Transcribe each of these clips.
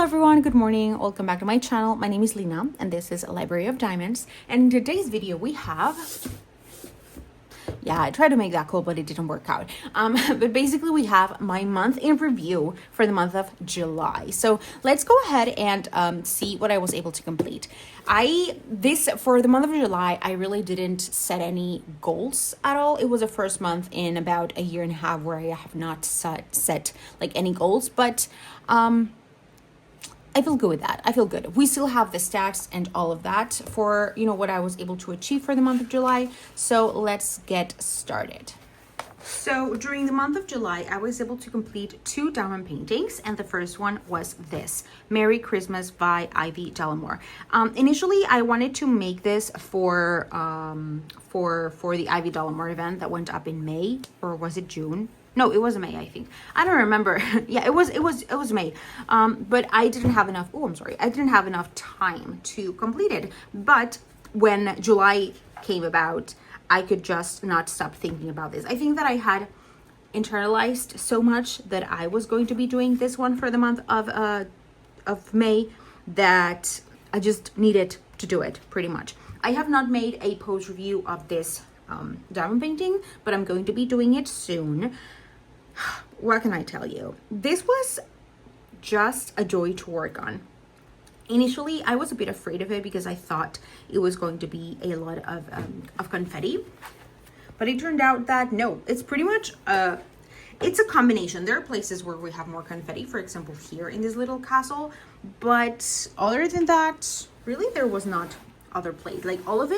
Hello everyone, good morning. Welcome back to my channel. My name is Lina and this is a Library of Diamonds. And in today's video we have, I tried to make that cool, but it didn't work out. But basically we have my month in review for the month of July. So let's go ahead and see what I was able to complete. For the month of July, I really didn't set any goals at all. It was the first month in about a year and a half where I have not set like any goals, but I feel good with that. I feel good. We still have the stats and all of that for, what I was able to achieve for the month of July. So let's get started. So during the month of July, I was able to complete 2 diamond paintings, and the first one was this, Merry Christmas by Ivy Delamore. Initially, I wanted to make this for the Ivy Delamore event that went up in May, or was it June? No, it was May, I think. I don't remember. Yeah, it was May. But I didn't have enough. Oh, I'm sorry. I didn't have enough time to complete it. But when July came about, I could just not stop thinking about this. I think that I had internalized so much that I was going to be doing this one for the month of May that I just needed to do it pretty much. I have not made a post review of this diamond painting, but I'm going to be doing it soon. What can I tell you? This was just a joy to work on. Initially, I was a bit afraid of it because I thought it was going to be a lot of confetti, but it turned out that no, it's pretty much it's a combination. There are places where we have more confetti, for example, here in this little castle, but other than that, really there was not other place. Like all of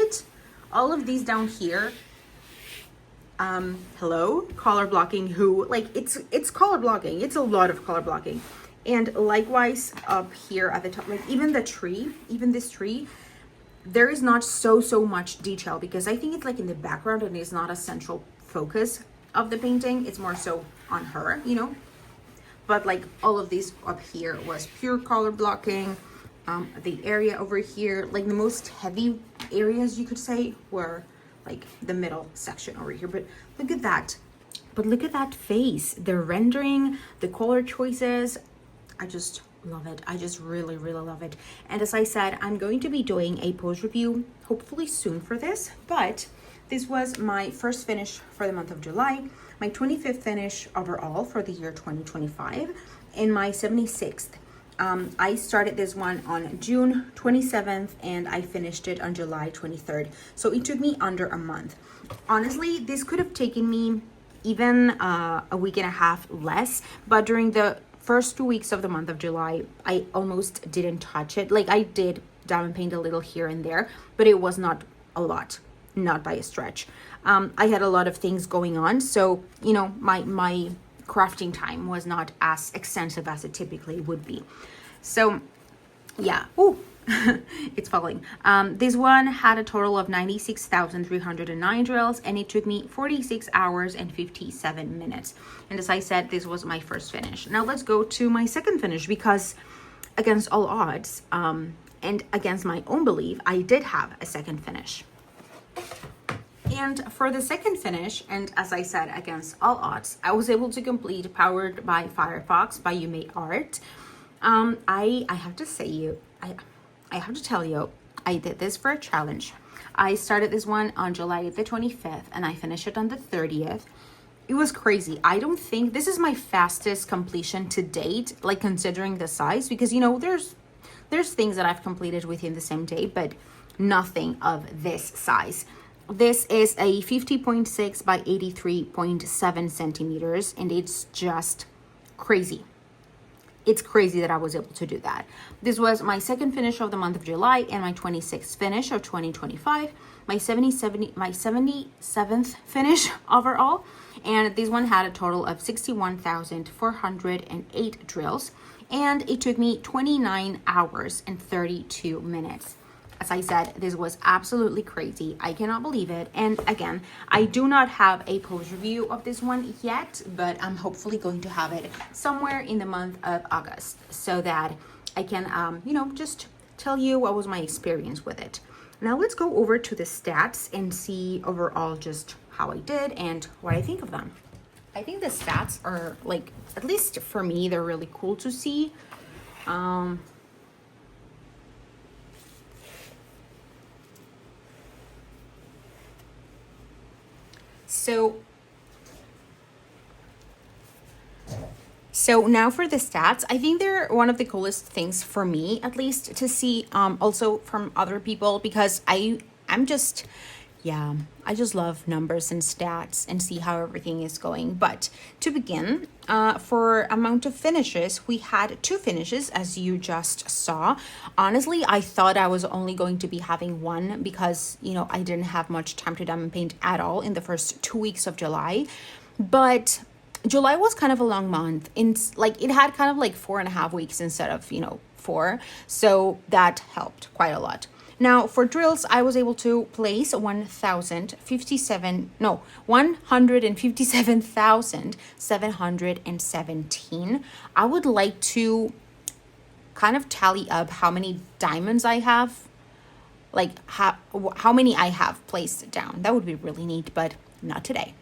these down here, hello, color blocking, it's color blocking. It's a lot of color blocking. And likewise up here at the top, like even this tree, there is not so much detail because I think it's like in the background and it's not a central focus of the painting. It's more so on her, but like all of these up here was pure color blocking. The area over here, like the most heavy areas you could say were like the middle section over here, but look at that face, the rendering, the color choices. I just love it. I just really love it. And as I said, I'm going to be doing a post review hopefully soon for this, but this was my first finish for the month of July, my 25th finish overall for the year 2025, and my 76th. I started this one on June 27th and I finished it on July 23rd. So it took me under a month. Honestly, this could have taken me even a week and a half less, but during the first 2 weeks of the month of July, I almost didn't touch it. Like I did diamond paint a little here and there, but it was not a lot, not by a stretch. I had a lot of things going on. So, my crafting time was not as extensive as it typically would be. So yeah, it's falling. This one had a total of 96,309 drills and it took me 46 hours and 57 minutes. And as I said, this was my first finish. Now let's go to my second finish, because against all odds and against my own belief, I did have a second finish. And for the second finish, and as I said, against all odds, I was able to complete Powered by Firefox by Yume Art. I have to say I have to tell you, I did this for a challenge. I started this one on July the 25th and I finished it on the 30th. It was crazy. I don't think this is my fastest completion to date, like considering the size, because there's things that I've completed within the same day, but nothing of this size. This is a 50.6 by 83.7 centimeters, and it's just crazy. It's crazy that I was able to do that. This was my second finish of the month of July and my 26th finish of 2025, my 77th finish overall. And this one had a total of 61,408 drills, and it took me 29 hours and 32 minutes. As I said, this was absolutely crazy. I cannot believe it. And again, I do not have a post review of this one yet, but I'm hopefully going to have it somewhere in the month of August so that I can, just tell you what was my experience with it. Now let's go over to the stats and see overall just how I did and what I think of them. I think the stats are, like, at least for me, they're really cool to see. Um, so So now for the stats, I think they're one of the coolest things for me, at least, to see also from other people, because I'm just, yeah, I just love numbers and stats and see how everything is going. But to begin, for amount of finishes, we had 2 finishes, as you just saw. Honestly, I thought I was only going to be having 1 because, you know, I didn't have much time to diamond paint at all in the first 2 weeks of July. But July was kind of a long month. Like it had kind of like 4.5 weeks instead of, you know, 4. So that helped quite a lot. Now for drills, I was able to place 157,717. I would like to kind of tally up how many diamonds I have, like how many I have placed down. That would be really neat, but not today.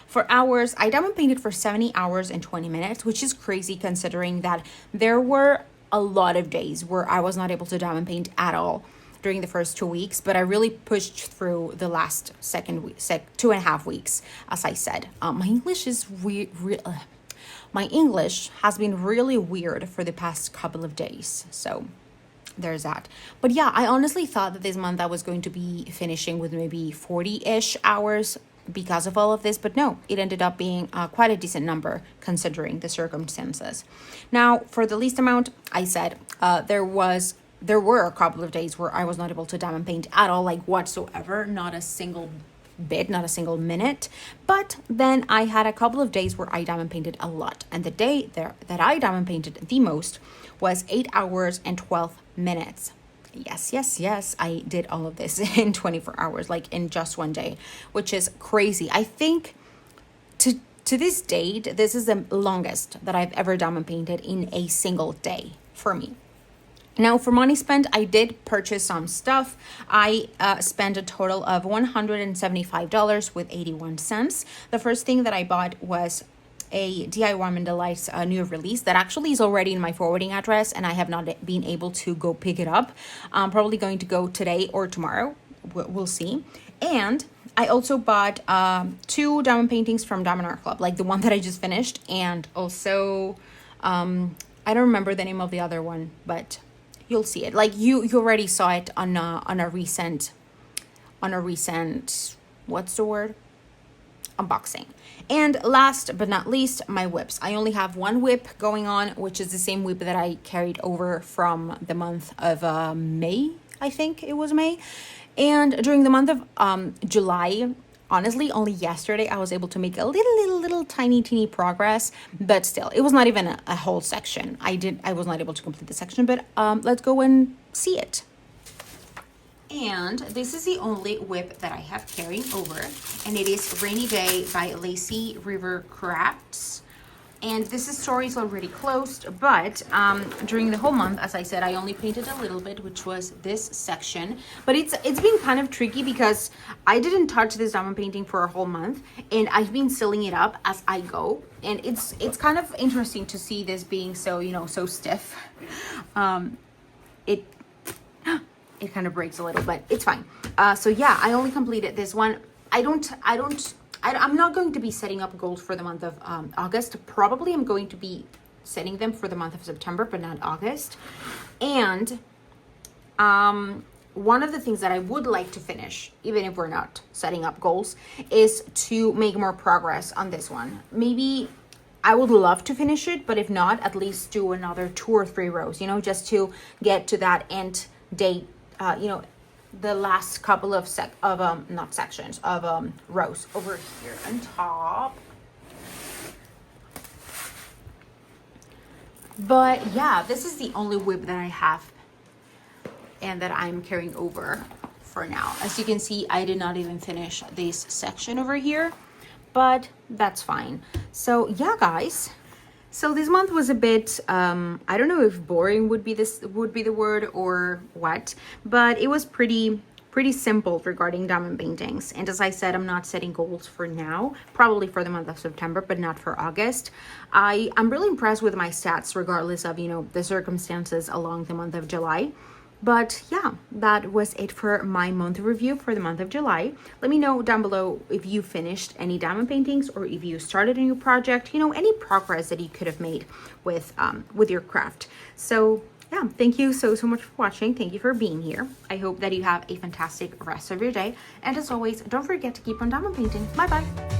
For hours, I diamond painted for 70 hours and 20 minutes, which is crazy considering that there were a lot of days where I was not able to diamond paint at all during the first 2 weeks, but I really pushed through the last 2.5 weeks, as I said. My English is my English has been really weird for the past couple of days, so there's that. But yeah, I honestly thought that this month I was going to be finishing with maybe 40-ish hours because of all of this, but no, it ended up being quite a decent number considering the circumstances. Now for the least amount, I said there were a couple of days where I was not able to diamond paint at all, like whatsoever, not a single bit, not a single minute. But then I had a couple of days where I diamond painted a lot, and the day that I diamond painted the most was 8 hours and 12 minutes. Yes, I did all of this in 24 hours, like in just one day, which is crazy. I think to this date, this is the longest that I've ever diamond painted in a single day for me. Now for money spent, I did purchase some stuff. I spent a total of $175 with 81 cents. The first thing that I bought was a DIY and Delights new release that actually is already in my forwarding address, and I have not been able to go pick it up. I'm probably going to go today or tomorrow. We'll see. And I also bought 2 diamond paintings from Diamond Art Club, like the one that I just finished, and also I don't remember the name of the other one, but you'll see it. Like you already saw it on a recent what's the word? Unboxing. And last but not least, my WIPs. I only have 1 WIP going on, which is the same WIP that I carried over from the month of May. I think it was May. And during the month of July, honestly, only yesterday I was able to make a little tiny teeny progress, but still, it was not even a whole section. I was not able to complete the section, but let's go and see it. And this is the only WIP that I have carrying over, and it is Rainy Day by Lazy River Crafts. And this story is already closed, but during the whole month, as I said, I only painted a little bit, which was this section. But it's been kind of tricky because I didn't touch this diamond painting for a whole month, and I've been sealing it up as I go. And it's kind of interesting to see this being so, you know, so stiff. It kind of breaks a little, but it's fine. So yeah, I only completed this one. I'm not going to be setting up goals for the month of August. Probably I'm going to be setting them for the month of September, but not August. And one of the things that I would like to finish, even if we're not setting up goals, is to make more progress on this one. Maybe I would love to finish it, but if not, at least do another 2 or 3 rows, you know, just to get to that end date, you know, the last couple of rows over here on top. But yeah, this is the only WIP that I have and that I'm carrying over for now. As you can see, I did not even finish this section over here, but that's fine. So yeah, guys. So this month was a bit, I don't know if boring would be the word or what, but it was pretty pretty simple regarding diamond paintings. And as I said, I'm not setting goals for now, probably for the month of September, but not for August. I'm really impressed with my stats regardless of, you know, the circumstances along the month of July. But yeah, that was it for my month review for the month of July. Let me know down below if you finished any diamond paintings or if you started a new project, you know, any progress that you could have made with your craft. So yeah, thank you so much for watching. Thank you for being here. I hope that you have a fantastic rest of your day. And as always, don't forget to keep on diamond painting. Bye bye.